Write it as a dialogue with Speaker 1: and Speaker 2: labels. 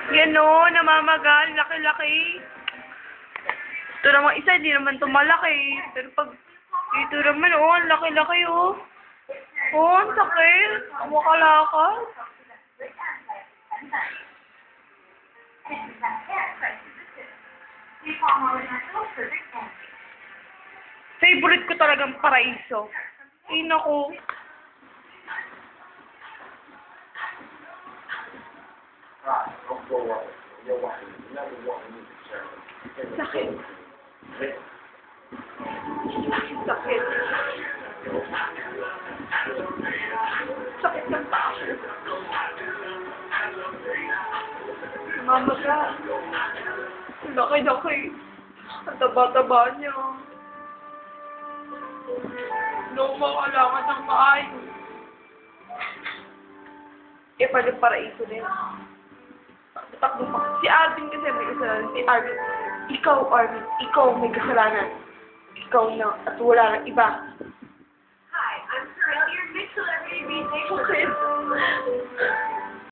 Speaker 1: Yan o, namamagal, laki-laki. Ito naman isa, hindi naman ito malaki. Pero pag ito naman, oh, ang laki-laki, oh. Oh, ang sakit. Ang makalakal. Favorite ko talagang paraiso. Ay, naku. Sakit. Sakit. Sakit ng paa. Mamaga. Laki-laki. Ang taba-taba niya. No, kailangan ng maayos. Eh, pwede paraiso din. Takbo pa. Si Arvin kasi may kasalanan. Si Arvin. Ikaw, Arvin. Ikaw may kasalanan. Ikaw na. At wala ng iba.
Speaker 2: Hi, I'm Carell, your mix celebrity music.
Speaker 1: Sakit.